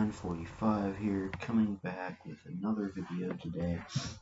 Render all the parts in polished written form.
945 here, coming back with another video today.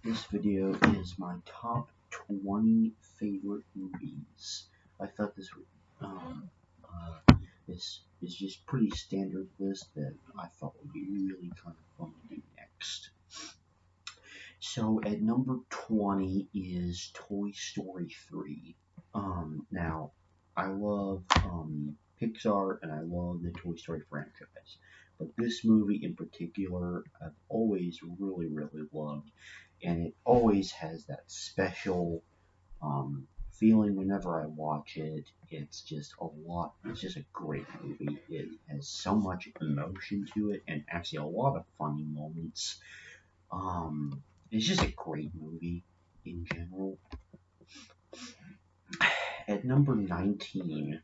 This video is my top 20 favorite movies. I thought this is just pretty standard list that I thought would be really kind of fun to do next. So at number 20 is Toy Story 3. Now I love Pixar and I love the Toy Story franchise. But this movie in particular, I've always really loved, and it always has that special feeling whenever I watch it. It's just a great movie. It has so much emotion to it, and actually a lot of funny moments. It's just a great movie in general. At number 19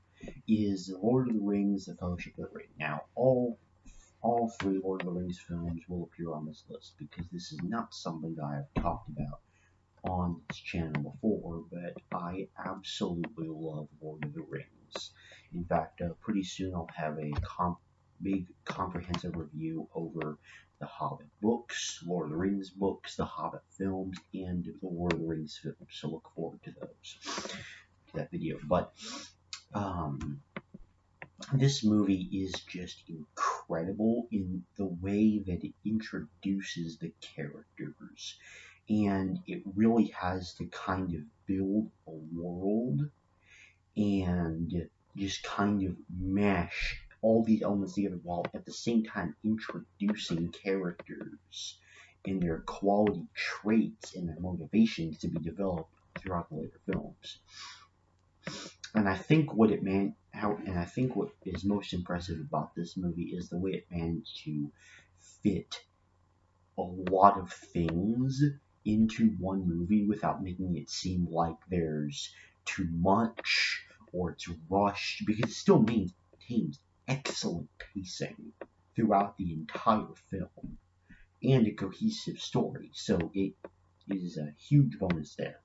is Lord of the Rings: The Fellowship of the Ring. Now, all three Lord of the Rings films will appear on this list because this is not something that I have talked about on this channel before, but I absolutely love Lord of the Rings. In fact, pretty soon I'll have a big comprehensive review over the Hobbit books, Lord of the Rings books, the Hobbit films, and the Lord of the Rings films. So look forward to that video. But this movie is just incredible in the way that it introduces the characters, and it really has to kind of build a world and just kind of mesh all these elements together while at the same time introducing characters and their quality traits and their motivations to be developed throughout the later films. And I think what is most impressive about this movie is the way it managed to fit a lot of things into one movie without making it seem like there's too much or it's rushed, because it still maintains excellent pacing throughout the entire film and a cohesive story. So it is a huge bonus there.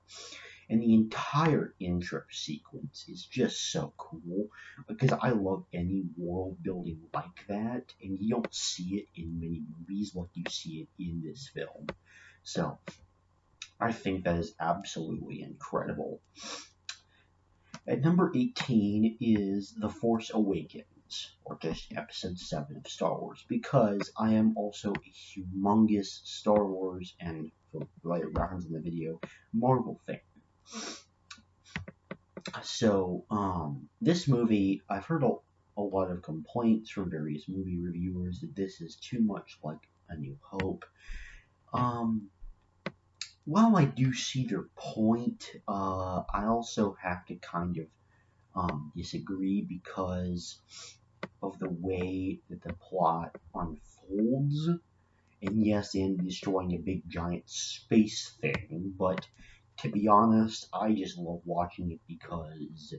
And the entire intro sequence is just so cool because I love any world building like that, and you don't see it in many movies like you see it in this film. So I think that is absolutely incredible. At number 18 is The Force Awakens, or just Episode 7 of Star Wars, because I am also a humongous Star Wars, and for later reference in the video, Marvel fan. So, this movie, I've heard a lot of complaints from various movie reviewers that this is too much like A New Hope. While I do see their point, I also have to kind of disagree because of the way that the plot unfolds. And yes, they end up destroying a big giant space thing, but to be honest, I just love watching it because,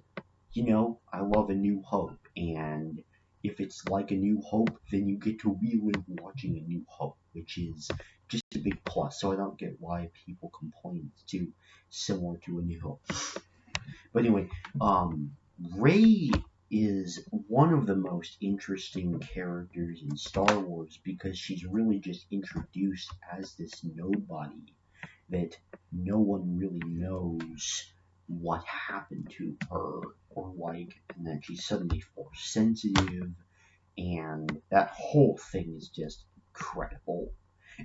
I love A New Hope, and if it's like A New Hope, then you get to relive watching A New Hope, which is just a big plus. So I don't get why people complain it's too similar to A New Hope. But anyway, Rey is one of the most interesting characters in Star Wars because she's really just introduced as this nobody that no one really knows what happened to her, and then she's suddenly force sensitive, and that whole thing is just incredible.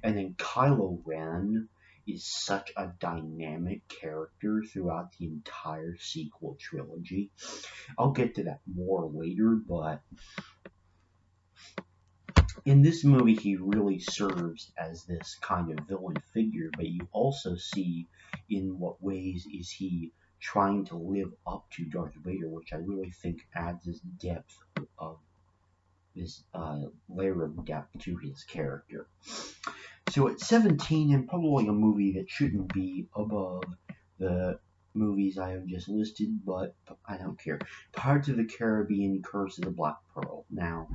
And then Kylo Ren is such a dynamic character throughout the entire sequel trilogy. I'll get to that more later, but in this movie he really serves as this kind of villain figure, but you also see in what ways is he trying to live up to Darth Vader, which I really think adds this depth of this layer of depth to his character. So at 17, and probably a movie that shouldn't be above the movies I have just listed, but I don't care. Pirates of the Caribbean: Curse of the Black Pearl. Now,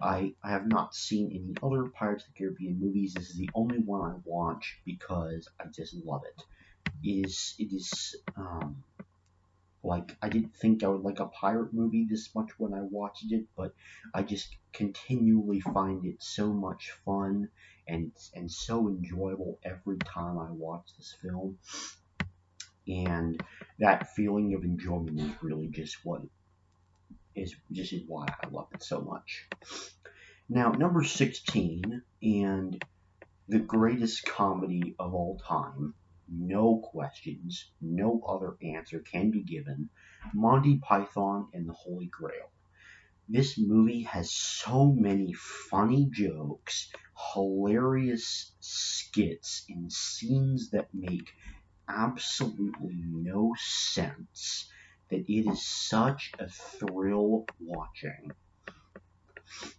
I have not seen any other Pirates of the Caribbean movies. This is the only one I watch because I just love it. It is Like, I didn't think I would like a pirate movie this much when I watched it, but I just continually find it so much fun and so enjoyable every time I watch this film. And that feeling of enjoyment is really just what is why I love it so much. Now, number 16, and the greatest comedy of all time, no questions, no other answer can be given, Monty Python and the Holy Grail. This movie has so many funny jokes, hilarious skits, and scenes that make absolutely no sense that it is such a thrill watching.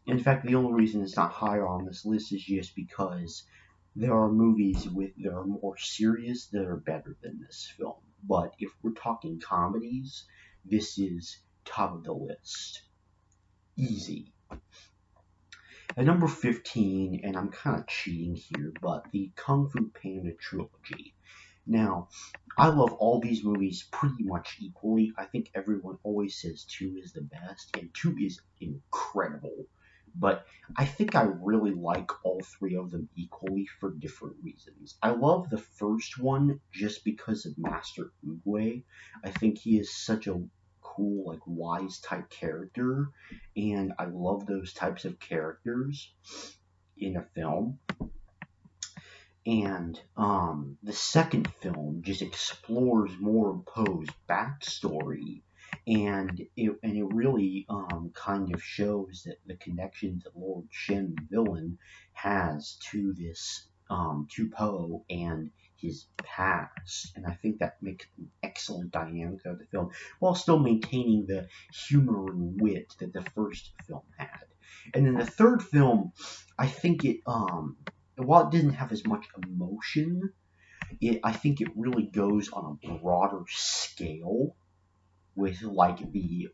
In fact, the only reason it's not higher on this list is just because there are movies that are more serious that are better than this film. But if we're talking comedies, this is top of the list. Easy. At number 15, and I'm kind of cheating here, but the Kung Fu Panda trilogy. Now, I love all these movies pretty much equally. I think everyone always says 2 is the best, and 2 is incredible. But I think I really like all 3 of them equally for different reasons. I love the first one just because of Master Oogway. I think he is such a cool, like, wise type character, and I love those types of characters in a film. And the second film just explores more of Poe's backstory, and it really kind of shows that the connections that Lord Shen, the villain, has to this to Poe and his past. And I think that makes an excellent dynamic of the film, while still maintaining the humor and wit that the first film had. And then the third film, I think it while it didn't have as much emotion, I think it really goes on a broader scale with like the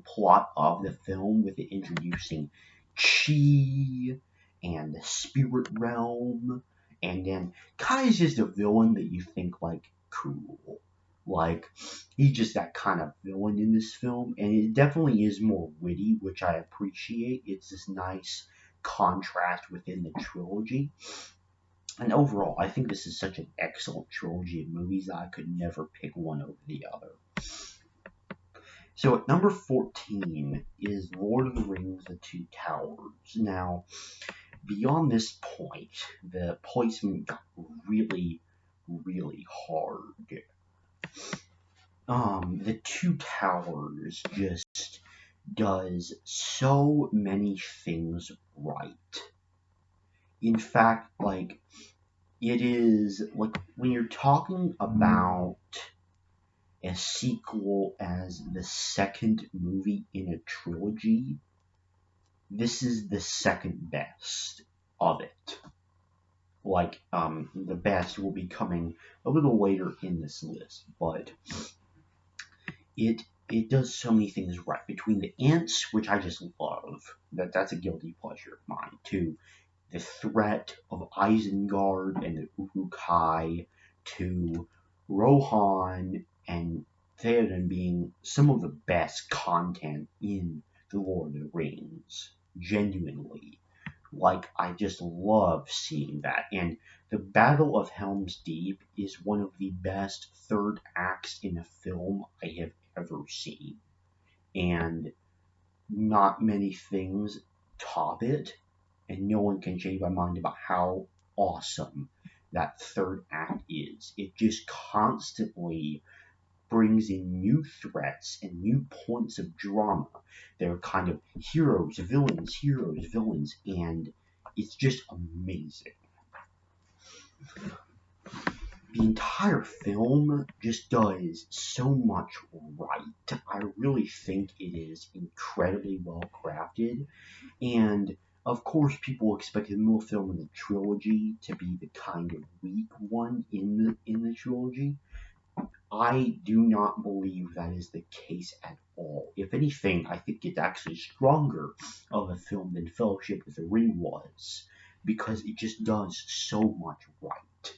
plot of the film, with it introducing Chi and the spirit realm, and then Kai is just a villain that you think like cool. Like, he's just that kind of villain in this film, and it definitely is more witty, which I appreciate. It's this nice contrast within the trilogy. And overall, I think this is such an excellent trilogy of movies that I could never pick one over the other. So at number 14 is Lord of the Rings, The Two Towers. Now, beyond this point, the placement got really, really hard. The Two Towers just does so many things right. In fact, like, it is, like, when you're talking about a sequel as the second movie in a trilogy, this is the second best of it. Like, the best will be coming a little later in this list, but it does so many things right. Between the Ents, which I just love, that's a guilty pleasure of mine, to the threat of Isengard and the Uruk-hai, to Rohan and Theoden being some of the best content in The Lord of the Rings. Genuinely. Like, I just love seeing that. And the Battle of Helm's Deep is one of the best third acts in a film I have ever seen. And not many things top it, and no one can change my mind about how awesome that third act is. It just constantly brings in new threats and new points of drama. They're kind of heroes, villains, and it's just amazing. The entire film just does so much right. I really think it is incredibly well crafted, and of course, people expected the film in the trilogy to be the kind of weak one in the trilogy. I do not believe that is the case at all. If anything, I think it's actually stronger of a film than Fellowship of the Ring was, because it just does so much right.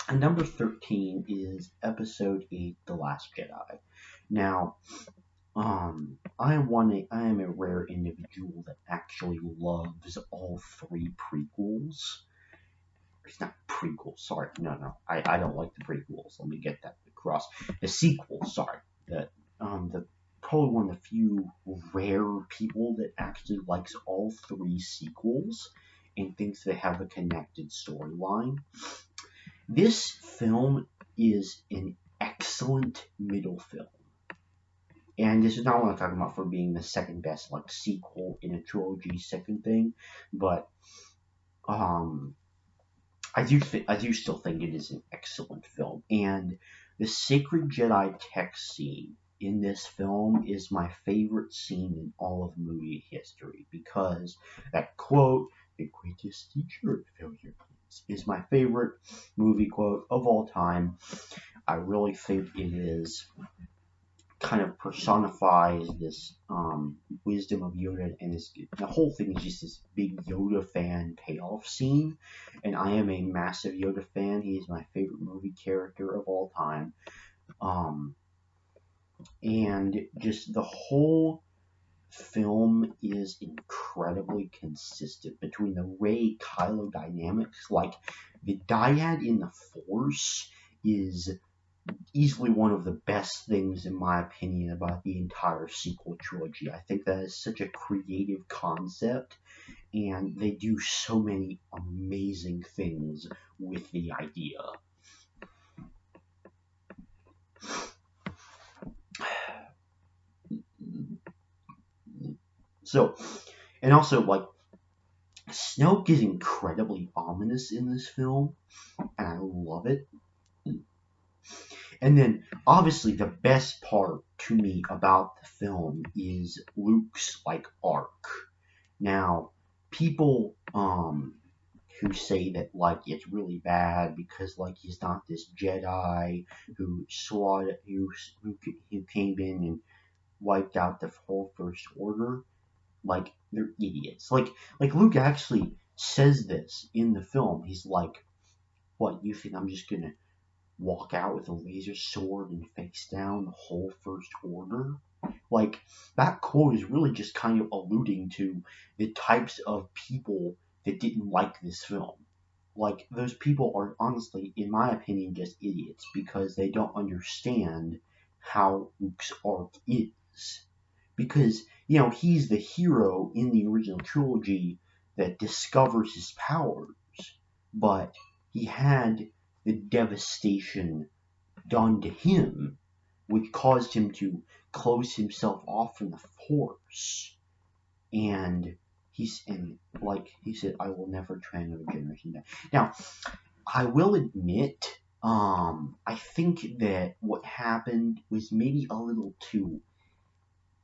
And number 13 is Episode 8, The Last Jedi. Now, I am a rare individual that actually loves all three prequels. It's not prequels, sorry. No. I don't like the prequels. Let me get that across. The sequels, sorry. The probably one of the few rare people that actually likes all three sequels and thinks they have a connected storyline. This film is an excellent middle film. And this is not what I'm talking about for being the second best like sequel in a trilogy second thing, but I do still think it is an excellent film. And the Sacred Jedi text scene in this film is my favorite scene in all of movie history because that quote, "The greatest teacher of failure," is my favorite movie quote of all time. I really think it is kind of personifies this wisdom of Yoda, and the whole thing is just this big Yoda fan payoff scene. And I am a massive Yoda fan. He is my favorite movie character of all time. And just the whole film is incredibly consistent between the Rey Kylo dynamics. Like the dyad in the Force is easily one of the best things, in my opinion, about the entire sequel trilogy. I think that is such a creative concept, and they do so many amazing things with the idea. So, and also, like, Snoke is incredibly ominous in this film, and I love it. And then, obviously, the best part to me about the film is Luke's, like, arc. Now, people who say that like it's really bad because like he's not this Jedi who slaughtered who came in and wiped out the whole First Order, like they're idiots. Like Luke actually says this in the film. He's like, "What, you think I'm just gonna walk out with a laser sword and face down the whole First Order?" Like, that quote is really just kind of alluding to the types of people that didn't like this film. Like, those people are honestly, in my opinion, just idiots because they don't understand how Luke's arc is. Because, he's the hero in the original trilogy that discovers his powers, but he had the devastation done to him, which caused him to close himself off from the Force. And like he said, "I will never train another generation." Now, I will admit, I think that what happened was maybe a little too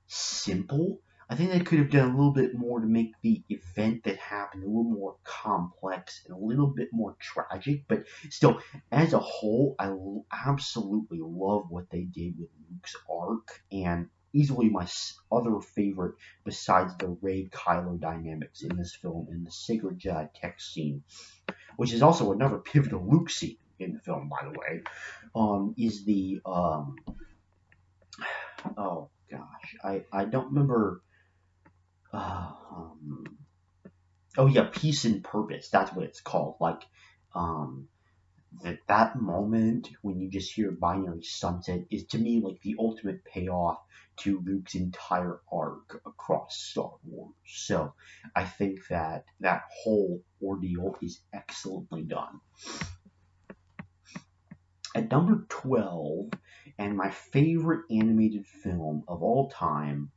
simple. I think they could have done a little bit more to make the event that happened a little more complex and a little bit more tragic. But still, as a whole, I absolutely love what they did with Luke's arc, and easily my other favorite besides the Rey Kylo dynamics in this film in the Sacred Jedi text scene, which is also another pivotal Luke scene in the film, by the way, is the oh gosh, I don't remember. Oh yeah, Peace and Purpose. That's what it's called. Like, um, that moment when you just hear Binary Sunset is to me like the ultimate payoff to Luke's entire arc across Star Wars. So I think that that whole ordeal is excellently done. At number 12, and my favorite animated film of all time,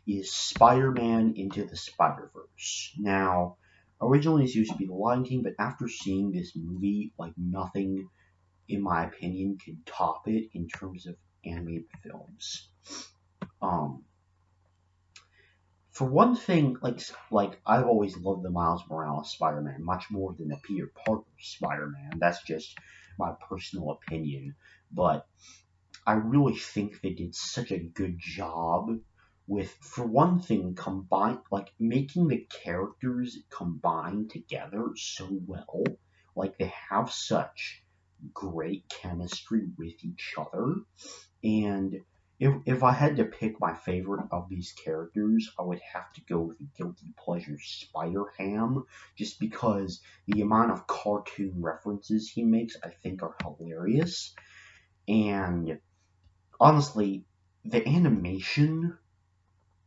is Spider-Man Into the Spider-Verse. Now, originally this used to be The Lion King, but after seeing this movie, like nothing, in my opinion, could top it in terms of animated films. For one thing, like I've always loved the Miles Morales Spider-Man much more than the Peter Parker Spider-Man. That's just my personal opinion, but I really think they did such a good job with, for one thing, making the characters combine together so well. Like they have such great chemistry with each other. And if I had to pick my favorite of these characters, I would have to go with the guilty pleasure Spider Ham, just because the amount of cartoon references he makes I think are hilarious. And honestly, the animation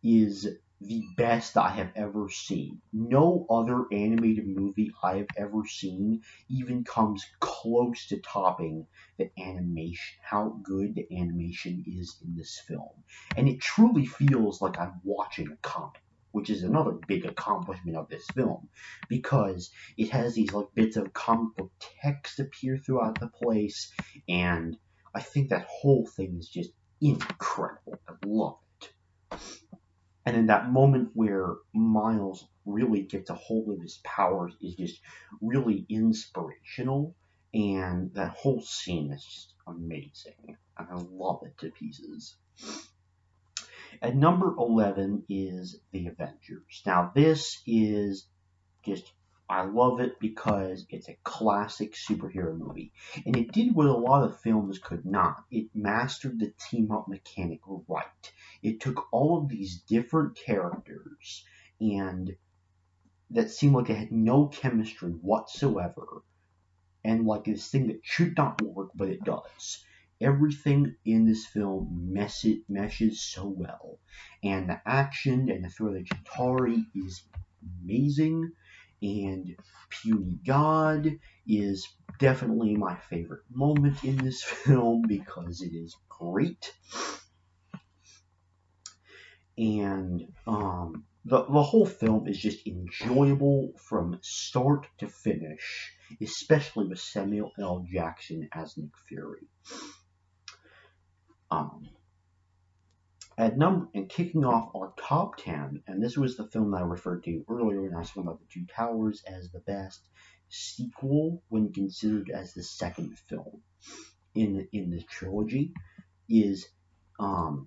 is the best I have ever seen. No other animated movie I have ever seen even comes close to topping the animation, how good the animation is in this film. And it truly feels like I'm watching a comic, which is another big accomplishment of this film, because it has these like bits of comic book text appear throughout the place, and I think that whole thing is just incredible. I love it. And then that moment where Miles really gets a hold of his powers is just really inspirational. And that whole scene is just amazing. And I love it to pieces. At number 11 is The Avengers. Now, this is just, I love it because it's a classic superhero movie. And it did what a lot of films could not. It mastered the team up mechanic right. It took all of these different characters and that seemed like it had no chemistry whatsoever, and like this thing that should not work, but it does. Everything in this film meshes so well, and the action and the thrill of Chitauri is amazing, and Puny God is definitely my favorite moment in this film because it is great. And the whole film is just enjoyable from start to finish, especially with Samuel L. Jackson as Nick Fury. And kicking off our top 10, and this was the film that I referred to earlier when I was talking about The Two Towers as the best sequel when considered as the second film in the trilogy, is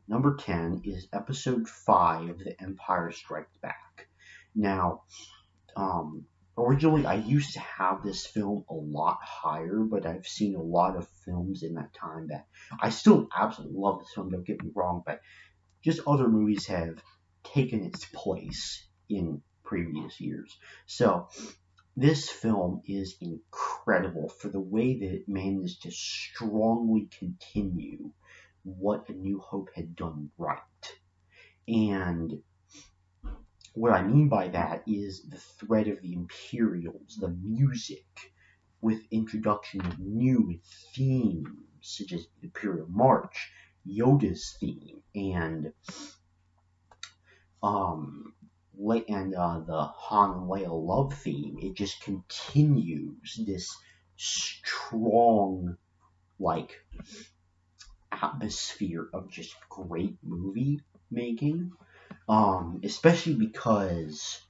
number 10 is episode 5, The Empire Strikes Back. Now, originally I used to have this film a lot higher, but I've seen a lot of films in that time that I still absolutely love this film, don't get me wrong, but just other movies have taken its place in previous years. So this film is incredible for the way that it managed to strongly continue what A New Hope had done right. And what I mean by that is the thread of the Imperials, the music, with introduction of new themes such as the Imperial March, Yoda's theme, and the Han and Leia love theme. It just continues this strong, like, atmosphere of just great movie making. Especially because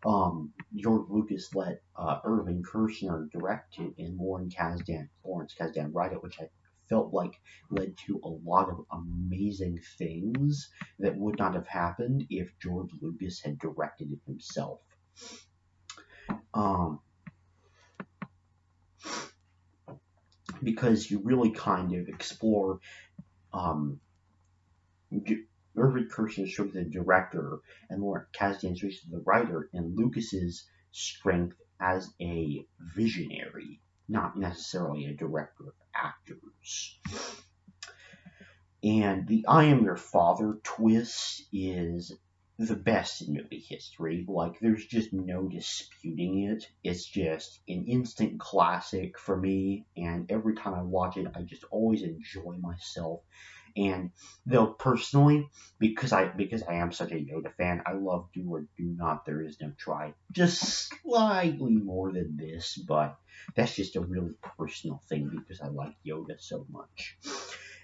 George Lucas let Irving Kershner direct it and Lawrence Kasdan write it, which I felt like led to a lot of amazing things that would not have happened if George Lucas had directed it himself. Because you really kind of explore Irving Kershner's strength as a director and Lawrence Kasdan's strength as the writer, and Lucas's strength as a visionary, not necessarily a director of actors. And the I Am Your Father twist is the best in movie history. Like, there's just no disputing it. It's just an instant classic for me, and every time I watch it, I just always enjoy myself. And though personally, because I am such a Yoda fan, I love Do or Do Not, There Is No Try just slightly more than this, but that's just a really personal thing because I like Yoda so much.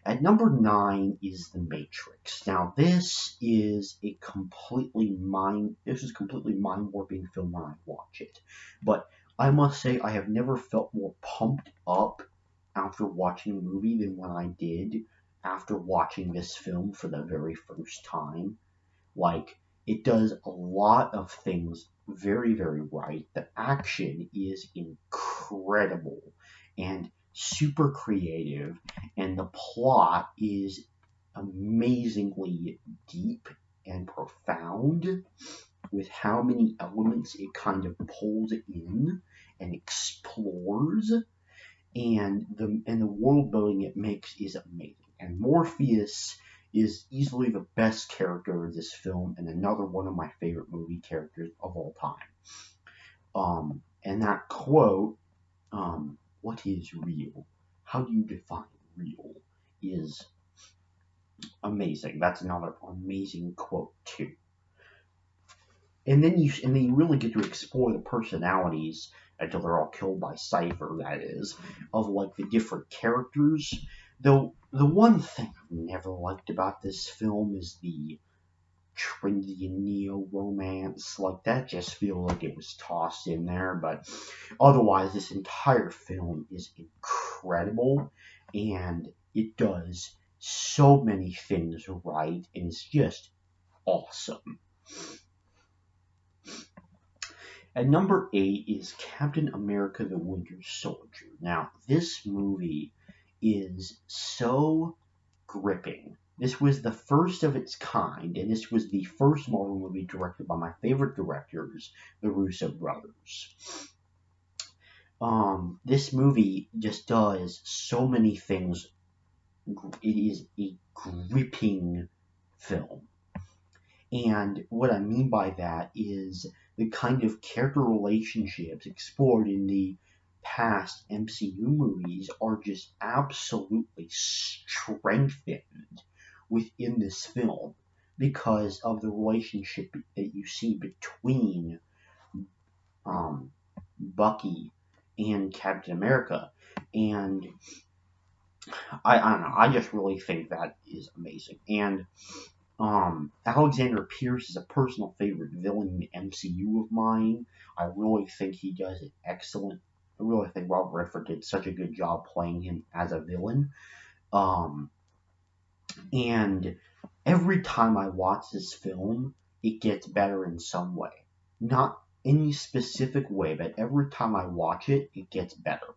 At number 9 is The Matrix. Now, this is completely mind-warping film when I watch it. But I must say I have never felt more pumped up after watching a movie than when I did after watching this film for the very first time. Like, it does a lot of things very, very right. The action is incredible. And super creative, and the plot is amazingly deep and profound with how many elements it kind of pulls in and explores, and the world building it makes is amazing. And Morpheus is easily the best character of this film and another one of my favorite movie characters of all time. And that quote, "What is real? How do you define real?" is amazing. That's another amazing quote too. And then you really get to explore the personalities until they're all killed by Cypher, that is, of like the different characters. Though the one thing I've never liked about this film is the Trinity and Neo romance. Like that just feels like it was tossed in there, but otherwise this entire film is incredible and it does so many things right and it's just awesome. At number 8 is Captain America the Winter Soldier. Now, this movie is so gripping. This was the first of its kind, and this was the first Marvel movie directed by my favorite directors, the Russo brothers. This movie just does so many things. It is a gripping film. And what I mean by that is the kind of character relationships explored in the past MCU movies are just absolutely strengthened within this film because of the relationship that you see between Bucky and Captain America. And I don't know, I just really think that is amazing. And Alexander Pierce is a personal favorite villain in the MCU of mine. I really think he does it excellent. I really think Robert Redford did such a good job playing him as a villain. And every time I watch this film, it gets better in some way. Not any specific way, but every time I watch it, it gets better.